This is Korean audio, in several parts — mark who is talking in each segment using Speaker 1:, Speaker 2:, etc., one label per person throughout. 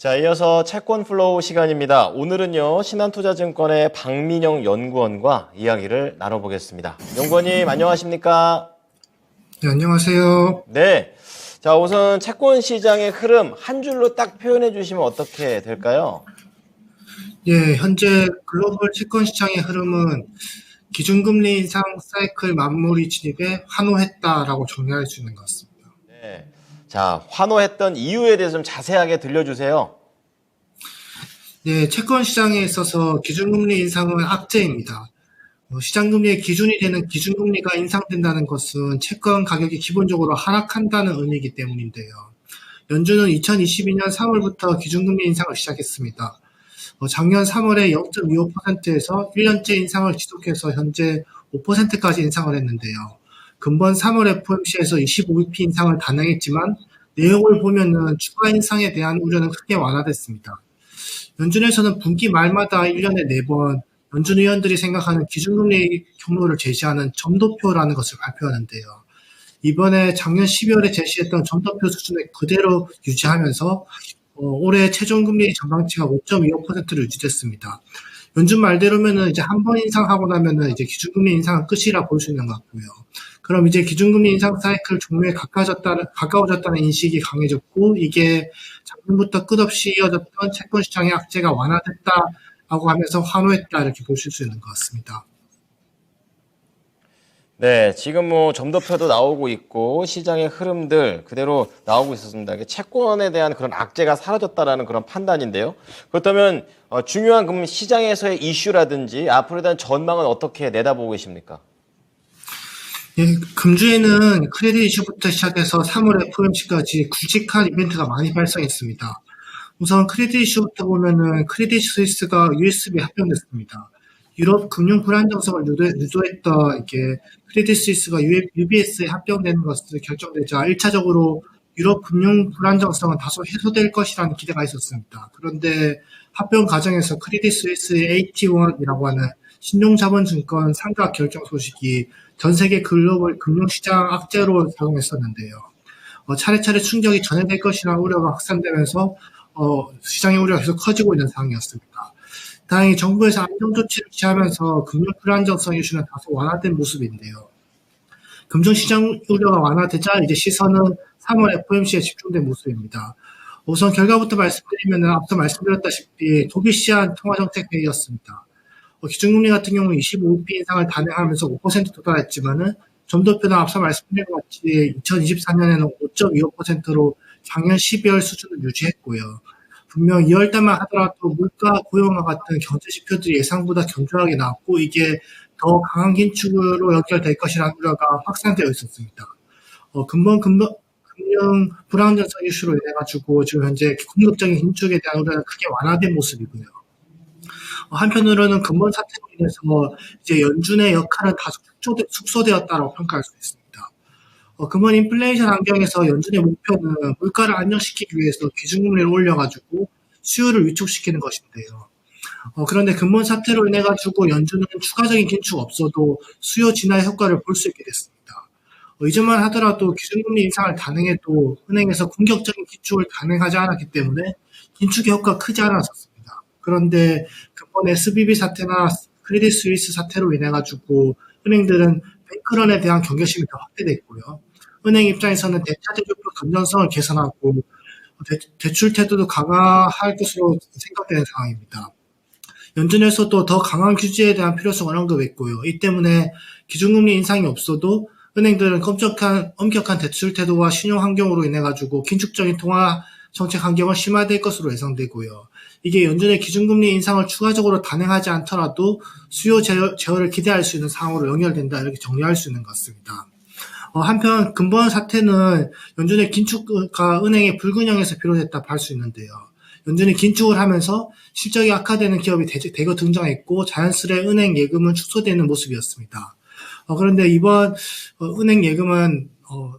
Speaker 1: 자, 이어서 채권 플로우 시간입니다. 오늘은요, 신한투자증권의 박민영 연구원과 이야기를 나눠보겠습니다. 연구원님, 안녕하십니까?
Speaker 2: 네, 안녕하세요.
Speaker 1: 네. 자, 우선 채권 시장의 흐름 한 줄로 딱 표현해 주시면 어떻게 될까요?
Speaker 2: 예, 현재 글로벌 채권 시장의 흐름은 기준금리 인상 사이클 마무리 진입에 환호했다라고 정리할 수 있는 것 같습니다.
Speaker 1: 네. 자, 환호했던 이유에 대해서 좀 자세하게 들려주세요.
Speaker 2: 네, 채권 시장에 있어서 기준금리 인상은 악재입니다. 시장금리의 기준이 되는 기준금리가 인상된다는 것은 채권 가격이 기본적으로 하락한다는 의미이기 때문인데요. 연준은 2022년 3월부터 기준금리 인상을 시작했습니다. 작년 3월에 0.25%에서 1년째 인상을 지속해서 현재 5%까지 인상을 했는데요. 근본 3월 FOMC에서 25bp 인상을 단행했지만 내용을 보면은 추가 인상에 대한 우려는 크게 완화됐습니다. 연준에서는 분기 말마다 1년에 4번 연준 의원들이 생각하는 기준금리 경로를 제시하는 점도표라는 것을 발표하는데요. 이번에 작년 12월에 제시했던 점도표 수준을 그대로 유지하면서 올해 최종금리 전망치가 5.25%로 유지됐습니다. 연준 말대로면은 이제 한 번 인상하고 나면은 이제 기준금리 인상은 끝이라 볼 수 있는 것 같고요. 그럼 이제 기준금리 인상 사이클 종료에 가까워졌다는 인식이 강해졌고, 이게 작년부터 끝없이 이어졌던 채권 시장의 악재가 완화됐다라고 하면서 환호했다 이렇게 보실 수 있는 것 같습니다.
Speaker 1: 네, 지금 뭐 점도표도 나오고 있고 시장의 흐름들 그대로 나오고 있었습니다. 채권에 대한 그런 악재가 사라졌다라는 그런 판단인데요. 그렇다면 중요한 그럼 시장에서의 이슈라든지 앞으로에 대한 전망은 어떻게 내다보고 계십니까?
Speaker 2: 예, 금주에는 크레딧 이슈부터 시작해서 3월 FOMC까지 굵직한 이벤트가 많이 발생했습니다. 우선 크레딧 이슈부터 보면은 크레딧 스위스가 USB에 합병됐습니다. 유럽 금융 불안정성을 유도했던 이게 크레딧 스위스가 UBS에 합병되는 것으로 결정되자 1차적으로 유럽 금융 불안정성은 다소 해소될 것이라는 기대가 있었습니다. 그런데 합병 과정에서 크레딧 스위스의 AT1이라고 하는 신용자본증권 상각 결정 소식이 전 세계 글로벌 금융시장 악재로 작용했었는데요. 차례차례 충격이 전해질 것이라는 우려가 확산되면서 시장의 우려가 계속 커지고 있는 상황이었습니다. 다행히 정부에서 안정조치를 취하면서 금융 불안정성 이슈는 다소 완화된 모습인데요. 금융시장 우려가 완화되자 이제 시선은 3월 FOMC에 집중된 모습입니다. 우선 결과부터 말씀드리면 앞서 말씀드렸다시피 도비시안 통화정책회의였습니다. 기준금리 같은 경우는 25bp 인상을 단행하면서 5% 도달했지만은 점도표는 앞서 말씀드린 것 같이 2024년에는 5.25%로 작년 12월 수준을 유지했고요. 분명 2월달만 하더라도 물가, 고용과 같은 경제 지표들이 예상보다 견조하게 나왔고 이게 더 강한 긴축으로 연결될 것이라는 우려가 확산되어 있었습니다. 금융 불안정성 이슈로 인해 가지고 지금 현재 공급적인 긴축에 대한 우려는 크게 완화된 모습이고요. 한편으로는 근본 사태로 인해서 이제 연준의 역할은 다소 축소되었다고 평가할 수 있습니다. 근본 인플레이션 환경에서 연준의 목표는 물가를 안정시키기 위해서 기준금리를 올려가지고 수요를 위축시키는 것인데요. 그런데 근본 사태로 인해 가지고 연준은 추가적인 긴축 없어도 수요 진화의 효과를 볼 수 있게 됐습니다. 이전만 하더라도 기준금리 인상을 단행해도 은행에서 공격적인 긴축을 단행하지 않았기 때문에 긴축의 효과가 크지 않았었습니다. 그런데 근본 SVB 사태나 크레딧 스위스 사태로 인해 가지고 은행들은 뱅크런에 대한 경계심이 더 확대됐고요. 은행 입장에서는 대차대조표 건전성을 개선하고 대출 태도도 강화할 것으로 생각되는 상황입니다. 연준에서도 더 강한 규제에 대한 필요성을 언급했고요. 이 때문에 기준금리 인상이 없어도 은행들은 엄격한 대출 태도와 신용 환경으로 인해 가지고 긴축적인 통화 정책 환경은 심화될 것으로 예상되고요. 이게 연준의 기준금리 인상을 추가적으로 단행하지 않더라도 수요 제어를 기대할 수 있는 상황으로 연결된다 이렇게 정리할 수 있는 것 같습니다. 한편 근본 사태는 연준의 긴축과 은행의 불균형에서 비롯했다 할 수 있는데요. 연준이 긴축을 하면서 실적이 악화되는 기업이 대거 등장했고 자연스레 은행 예금은 축소되는 모습이었습니다. 그런데 이번 은행 예금은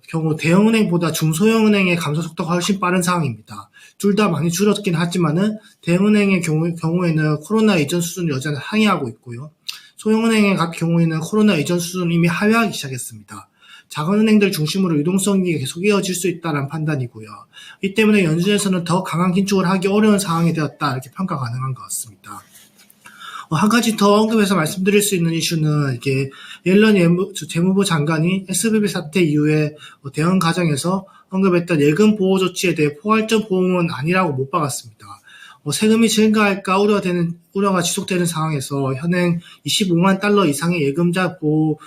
Speaker 2: 경우 대형은행보다 중소형은행의 감소 속도가 훨씬 빠른 상황입니다. 둘 다 많이 줄었긴 하지만은 대형은행의 경우에는 코로나 이전 수준을 여전히 상회하고 있고요. 소형은행의 경우에는 코로나 이전 수준을 이미 하회하기 시작했습니다. 작은 은행들 중심으로 유동성이 계속 이어질 수 있다는 판단이고요. 이 때문에 연준에서는 더 강한 긴축을 하기 어려운 상황이 되었다 이렇게 평가 가능한 것 같습니다. 한 가지 더 언급해서 말씀드릴 수 있는 이슈는 이게 옐런 재무부 장관이 SVB 사태 이후에 대응 과정에서 언급했던 예금 보호 조치에 대해 포괄적 보험은 아니라고 못 박았습니다. 세금이 증가할까 우려가 지속되는 상황에서 현행 25만 달러 이상의 예금자 보호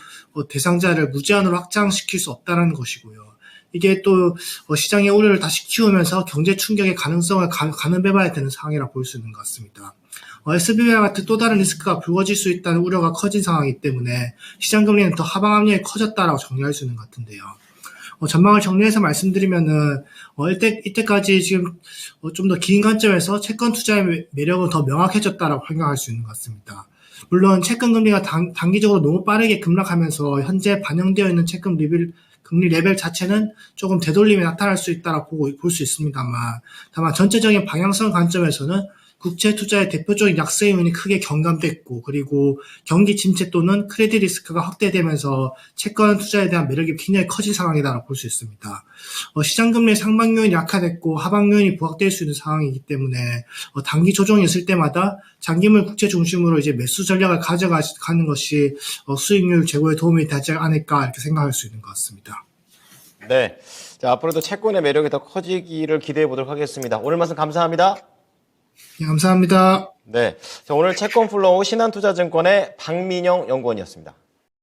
Speaker 2: 대상자를 무제한으로 확장시킬 수 없다는 것이고요. 이게 또 시장의 우려를 다시 키우면서 경제 충격의 가능성을 가늠해봐야 되는 상황이라 볼 수 있는 것 같습니다. SBB와 같은 또 다른 리스크가 불거질 수 있다는 우려가 커진 상황이기 때문에 시장 금리는 더 하방 압력이 커졌다라고 정리할 수 있는 것 같은데요. 전망을 정리해서 말씀드리면은 이때까지 지금 좀 더 긴 관점에서 채권 투자의 매력은 더 명확해졌다라고 생각할 수 있는 것 같습니다. 물론 채권 금리가 단기적으로 너무 빠르게 급락하면서 현재 반영되어 있는 채권 금리 레벨 자체는 조금 되돌림이 나타날 수 있다라고 볼 수 있습니다만, 다만 전체적인 방향성 관점에서는 국채 투자의 대표적인 약세 요인이 크게 경감됐고, 그리고 경기 침체 또는 크레딧 리스크가 확대되면서 채권 투자에 대한 매력이 굉장히 커진 상황이다라고 볼 수 있습니다. 시장 금리의 상방 요인이 약화됐고 하방 요인이 부각될 수 있는 상황이기 때문에 단기 조정이 있을 때마다 장기물 국채 중심으로 이제 매수 전략을 가져가는 것이 수익률 제고에 도움이 되지 않을까 이렇게 생각할 수 있는 것 같습니다.
Speaker 1: 네. 자, 앞으로도 채권의 매력이 더 커지기를 기대해 보도록 하겠습니다. 오늘 말씀 감사합니다.
Speaker 2: 네, 감사합니다.
Speaker 1: 네. 자, 오늘 채권 플로우 신한투자증권의 박민영 연구원이었습니다.